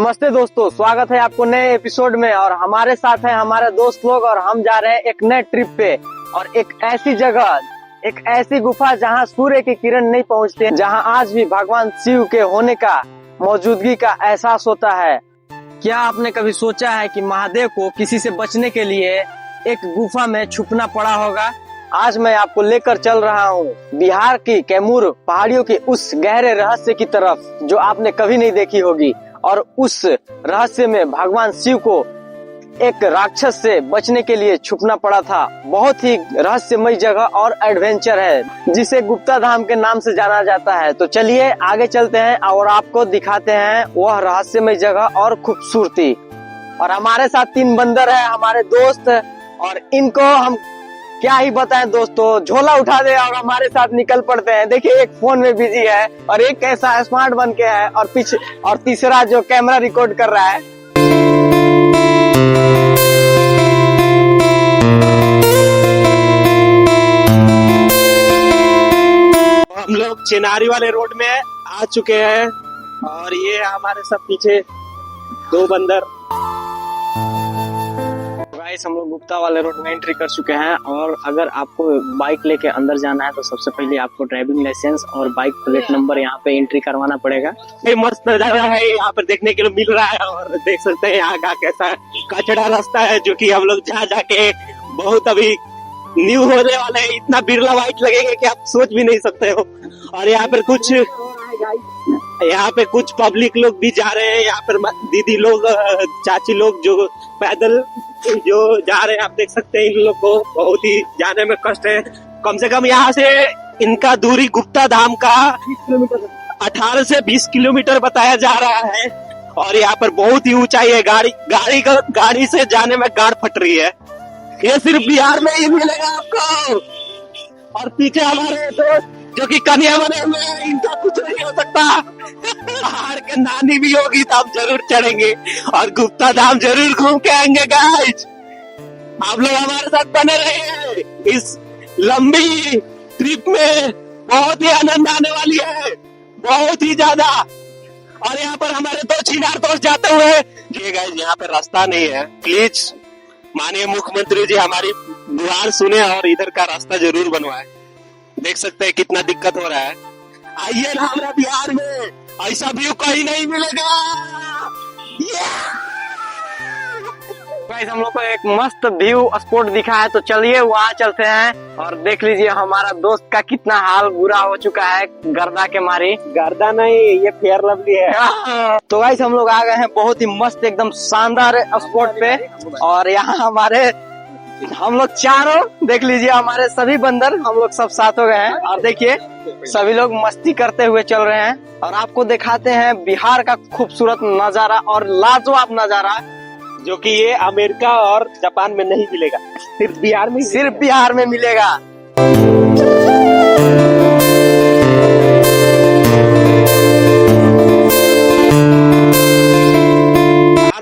नमस्ते दोस्तों, स्वागत है आपको नए एपिसोड में। और हमारे साथ हैं हमारे दोस्त लोग और हम जा रहे हैं एक नए ट्रिप पे और एक ऐसी जगह, एक ऐसी गुफा जहां सूर्य की किरण नहीं पहुंचती, जहां आज भी भगवान शिव के होने का, मौजूदगी का एहसास होता है। क्या आपने कभी सोचा है कि महादेव को किसी से बचने के लिए एक गुफा में छुपना पड़ा होगा? आज मैं आपको लेकर चल रहा हूँ बिहार की कैमूर पहाड़ियों के उस गहरे रहस्य की तरफ जो आपने कभी नहीं देखी होगी। और उस रहस्य में भगवान शिव को एक राक्षस से बचने के लिए छुपना पड़ा था। बहुत ही रहस्यमय जगह और एडवेंचर है जिसे गुप्ता धाम के नाम से जाना जाता है। तो चलिए आगे चलते हैं और आपको दिखाते हैं वह रहस्यमय जगह और खूबसूरती। और हमारे साथ 3 बंदर है, हमारे दोस्त, और इनको हम क्या ही बताएं दोस्तों, झोला उठा दे और हमारे साथ निकल पड़ते हैं। देखिए, एक फोन में बिजी है और एक कैसा स्मार्ट बन के है और पीछे, और तीसरा जो कैमरा रिकॉर्ड कर रहा है। हम लोग चिनारी वाले रोड में आ चुके हैं और ये हमारे सब पीछे 2 बंदर। गाइस, हम लोग गुप्ता वाले रोड में एंट्री कर चुके हैं और अगर आपको बाइक लेके अंदर जाना है तो सबसे पहले आपको ड्राइविंग लाइसेंस और बाइक प्लेट नंबर यहाँ पे एंट्री करवाना पड़ेगा। ये मस्त नजारा है यहाँ पर देखने के लिए मिल रहा है और देख सकते हैं यहाँ का कैसा कचड़ा रास्ता है जो कि हम लोग जा जाके बहुत अभी न्यू होने वाले हैं। इतना बिरला वाइट लगेगा कि आप सोच भी नहीं सकते हो। और यहाँ पे कुछ पब्लिक लोग भी जा रहे हैं, यहाँ पर दीदी लोग, चाची लोग जो पैदल जो जा रहे हैं। आप देख सकते हैं इन लोग को बहुत ही जाने में कष्ट है। कम से कम यहाँ से इनका दूरी गुप्ता धाम का 18 से 20 किलोमीटर बताया जा रहा है। और यहाँ पर बहुत ही ऊंचाई है, गाड़ी से जाने में गाड़ फट रही है। ये सिर्फ बिहार में ही मिलेगा आपको। और पीछे हमारे दोस्त जो कि कन्या बने हुए हैं, इनका कुछ नहीं हो सकता। पहाड़ के नानी भी होगी तो हम जरूर चढ़ेंगे और गुप्ता धाम जरूर घूम के आएंगे गाइस। आप लोग हमारे साथ बने रहे, इस लंबी ट्रिप में बहुत ही आनंद आने वाली है, बहुत ही ज्यादा। और यहाँ पर हमारे 2 चिनार दोस्त जाते हुए। ये गाइस, यहाँ पे रास्ता नहीं है, प्लीज माननीय मुख्यमंत्री जी हमारी गुहार सुने और इधर का रास्ता जरूर बनवाए। देख सकते हैं कितना दिक्कत हो रहा है। आइए ना हमारे बिहार में, ऐसा व्यू कहीं नहीं मिलेगा। गाइस, हम लोग को एक मस्त व्यू स्पॉट दिखा है, तो चलिए वहाँ चलते हैं और देख लीजिए हमारा दोस्त का कितना हाल बुरा हो चुका है गर्दा के मारी। गर्दा नहीं, ये फेयर लवली है। तो गाइस, हम लोग आ गए हैं बहुत ही मस्त एकदम शानदार स्पॉट पे। और यहाँ हमारे हम लोग चारों, देख लीजिए हमारे सभी बंदर, हम लोग सब साथ हो गए हैं। और देखिए सभी लोग मस्ती करते हुए चल रहे हैं और आपको दिखाते हैं बिहार का खूबसूरत नजारा और लाजवाब नजारा जो कि ये अमेरिका और जापान में नहीं मिलेगा, सिर्फ बिहार में मिलेगा।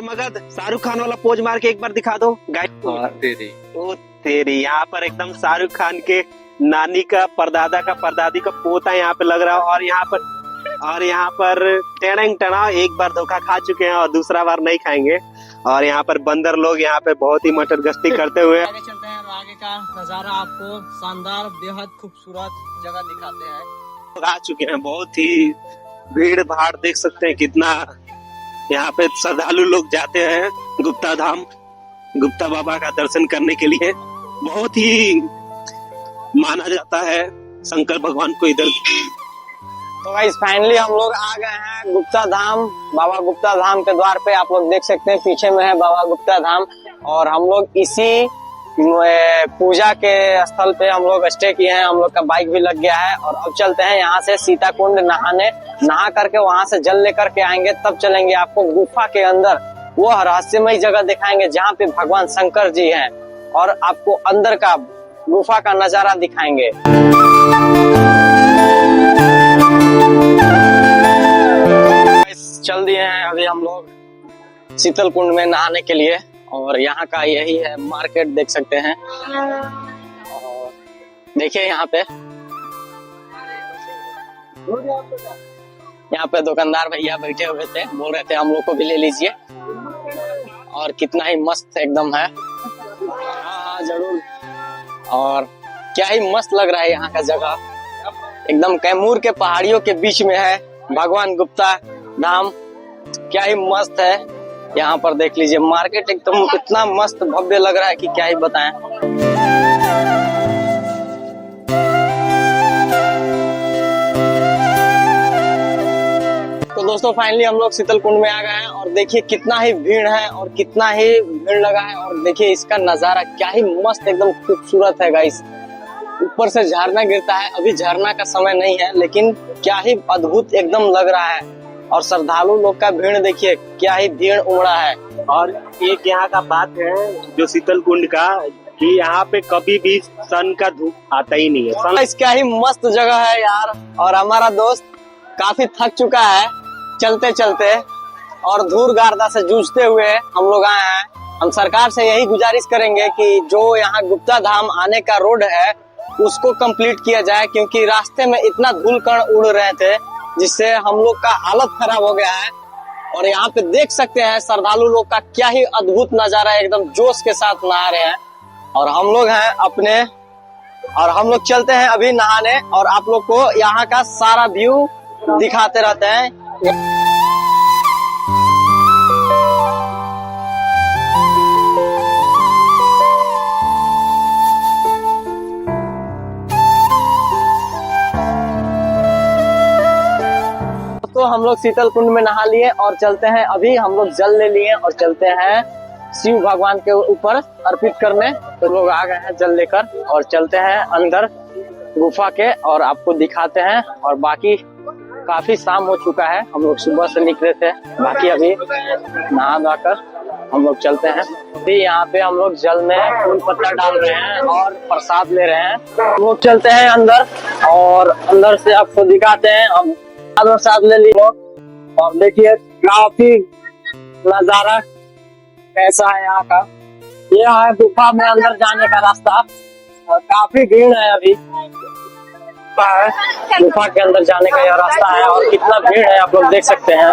मगध शाहरुख खान वाला पोज मार के एक बार दिखा दो गाइस। ओ तेरी, यहाँ पर एकदम शाहरुख खान के नानी का, परदादा का, परदादी का पोता यहाँ पे लग रहा है। और यहाँ पर टेढ़ंग टना एक बार धोखा खा चुके हैं और दूसरा बार नहीं खाएंगे। और यहाँ पर बंदर लोग यहाँ पे बहुत ही मटर गश्ती करते हुए आगे चलते हैं और आगे का नजारा आपको शानदार बेहद खूबसूरत जगह दिखाते हैं। आ चुके हैं, बहुत ही भीड़ भाड़ देख सकते हैं कितना। यहाँ पे श्रद्धालु लोग जाते हैं गुप्ता धाम, गुप्ता बाबा का दर्शन करने के लिए। बहुत ही माना जाता है शंकर भगवान को इधर। तो गाइस, फाइनली हम लोग आ गए हैं गुप्ता धाम, बाबा गुप्ता धाम के द्वार पे। आप लोग देख सकते हैं पीछे में है बाबा गुप्ता धाम और हम लोग इसी पूजा के स्थल पे हम लोग स्टे किए हैं। हम लोग का बाइक भी लग गया है और अब चलते हैं यहाँ से सीता कुंड नहाने। नहा करके वहां से जल लेकर के आएंगे, तब चलेंगे आपको गुफा के अंदर। वो रहस्यमय जगह दिखाएंगे जहाँ पे भगवान शंकर जी हैं और आपको अंदर का गुफा का नजारा दिखाएंगे। चल दिए हैं अभी हम लोग शीतल कुंड में नहाने के लिए और यहाँ का यही है मार्केट, देख सकते हैं। और देखिए यहाँ पे यहाँ पे दुकानदार भैया बैठे हुए थे, बोल रहे थे हम लोग को भी ले लीजिए। और कितना ही मस्त एकदम है। हाँ जरूर। और क्या ही मस्त लग रहा है यहाँ का जगह, एकदम कैमूर के पहाड़ियों के बीच में है भगवान गुप्ता धाम। क्या ही मस्त है। यहाँ पर देख लीजिए मार्केट एकदम इतना मस्त भव्य लग रहा है कि क्या ही बताएं। तो दोस्तों फाइनली हम लोग शीतल कुंड में आ गए हैं और देखिए कितना ही भीड़ है और कितना ही भीड़ लगा है। और देखिए इसका नजारा क्या ही मस्त एकदम खूबसूरत है गाइस। ऊपर से झरना गिरता है, अभी झरना का समय नहीं है लेकिन क्या ही अद्भुत एकदम लग रहा है। और श्रद्धालु लोग का भीड़ देखिए क्या ही भीड़ उमड़ा है। और एक यहाँ का बात है जो शीतल कुंड का, कि यहाँ पे कभी भी सन का धूप आता ही नहीं है। गाइस क्या ही मस्त जगह है यार। और हमारा दोस्त काफी थक चुका है चलते चलते और धूल गर्दा से जूझते हुए हम लोग आए हैं। हम सरकार से यही गुजारिश करेंगे कि जो यहाँ गुप्ता धाम आने का रोड है उसको कंप्लीट किया जाए, क्योंकि रास्ते में इतना धूल कण उड़ रहे थे जिससे हम लोग का हालत खराब हो गया है। और यहाँ पे देख सकते हैं श्रद्धालु लोग का क्या ही अद्भुत नजारा है, एकदम जोश के साथ नहा रहे हैं। और हम लोग हैं अपने, और हम लोग चलते हैं अभी नहाने और आप लोग को यहाँ का सारा व्यू दिखाते रहते हैं। तो हम लोग शीतल कुंड में नहा लिए और चलते हैं, अभी हम लोग जल ले लिए और चलते हैं शिव भगवान के ऊपर अर्पित करने। तो लोग आ गए हैं जल लेकर और चलते हैं अंदर गुफा के और आपको दिखाते हैं। और बाकी काफी शाम हो चुका है, हम लोग सुबह से निकले थे, बाकी अभी नहा धोकर हम लोग चलते हैं। अभी यहाँ पे हम लोग जल में फूल पत्ता डाल रहे हैं और प्रसाद ले रहे हैं। हम लोग चलते हैं अंदर और अंदर से आपको दिखाते हैं। हम प्रसाद ले लिए और देखिए काफी नजारा कैसा है यहाँ का। ये है गुफा में अंदर जाने का रास्ता और काफी भीड़ है अभी। गुफा के अंदर जाने का यह रास्ता है और कितना भीड़ है आप लोग देख सकते हैं।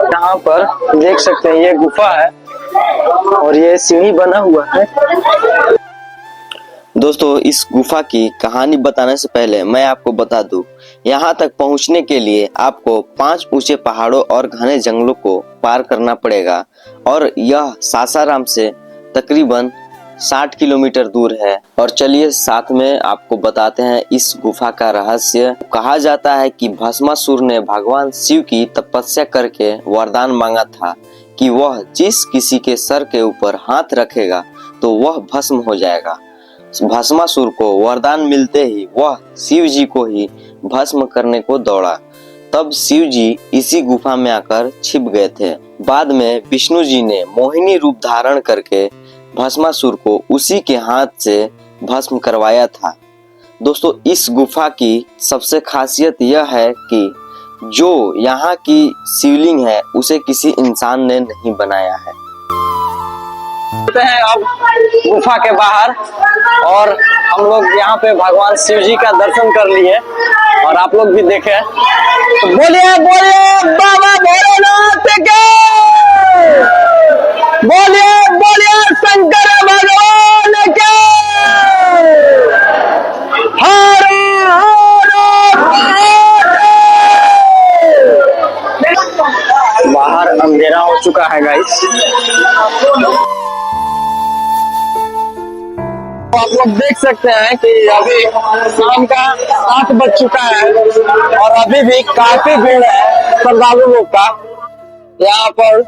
यहाँ पर देख सकते हैं ये गुफा है और ये सीढ़ी बना हुआ है। दोस्तों इस गुफा की कहानी बताने से पहले मैं आपको बता दूं, यहाँ तक पहुँचने के लिए आपको 5 ऊंचे पहाड़ों और घने जंगलों को पार करना पड़ेगा और यह सासाराम से तकरीबन 60 किलोमीटर दूर है। और चलिए साथ में आपको बताते हैं इस गुफा का रहस्य। कहा जाता है कि भस्मासुर ने भगवान शिव की तपस्या करके वरदान मांगा था कि वह जिस किसी के सर के ऊपर हाथ रखेगा तो वह भस्म हो जाएगा। भस्मासुर को वरदान मिलते ही वह शिव जी को ही भस्म करने को दौड़ा। तब शिव जी इसी गुफा में आकर छिप गए थे। बाद में विष्णु जी ने मोहिनी रूप धारण करके भस्मासुर को उसी के हाथ से भस्म करवाया था। दोस्तों इस गुफा की सबसे खासियत यह है कि जो यहाँ की शिवलिंग है उसे किसी इंसान ने नहीं बनाया है। हैं अब गुफा के बाहर और हम लोग यहाँ पे भगवान शिव जी का दर्शन कर लिए और आप लोग भी देखे। तो बोलिए बोलिए बाबा भोलेनाथ के, बोलिए बोलिए शंकर भगवान के। हर बाहर अंधेरा हो चुका है गाइस। आप लोग देख सकते हैं कि अभी शाम का 8 बज चुका है और अभी भी काफी भीड़ है श्रद्धालु लोग का। यहाँ पर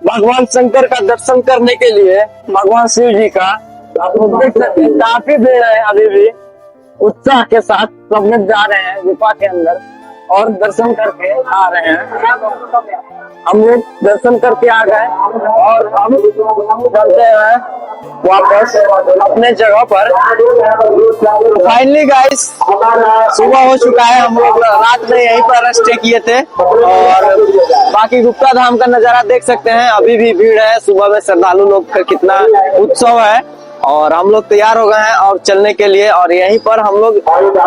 भगवान शंकर का दर्शन करने के लिए, भगवान शिव जी का, आप लोग देख सकते हैं काफी भीड़ है। अभी भी उत्साह के साथ सब लोग जा रहे हैं गुफा के अंदर और दर्शन करके आ रहे हैं। हम लोग दर्शन करके आ गए और हम चलते हैं वापस अपने जगह पर। फाइनली गाइस सुबह हो चुका है, हम लोग रात में यहीं पर स्टे किए थे और बाकी गुप्ता धाम का नजारा देख सकते हैं। अभी भी भीड़ है, सुबह में श्रद्धालु लोग का कितना उत्सव है और हम लोग तैयार हो गए हैं और चलने के लिए, और यहीं पर हम लोग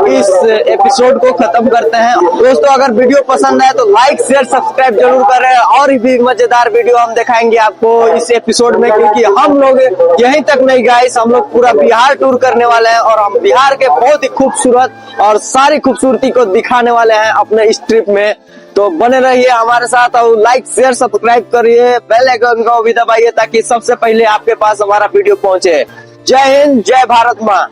इस एपिसोड को खत्म करते हैं। दोस्तों अगर वीडियो पसंद आए तो लाइक शेयर सब्सक्राइब जरूर करें, और भी मजेदार वीडियो हम दिखाएंगे आपको इस एपिसोड में, क्योंकि हम लोग यहीं तक नहीं गाइस, हम लोग पूरा बिहार टूर करने वाले हैं और हम बिहार के बहुत ही खूबसूरत और सारी खूबसूरती को दिखाने वाले हैं अपने इस ट्रिप में। तो बने रहिए हमारे साथ और लाइक शेयर सब्सक्राइब करिए, बेल आइकन को भी दबाइए ताकि सबसे पहले आपके पास हमारा वीडियो पहुंचे। जय हिंद, जय भारत माँ।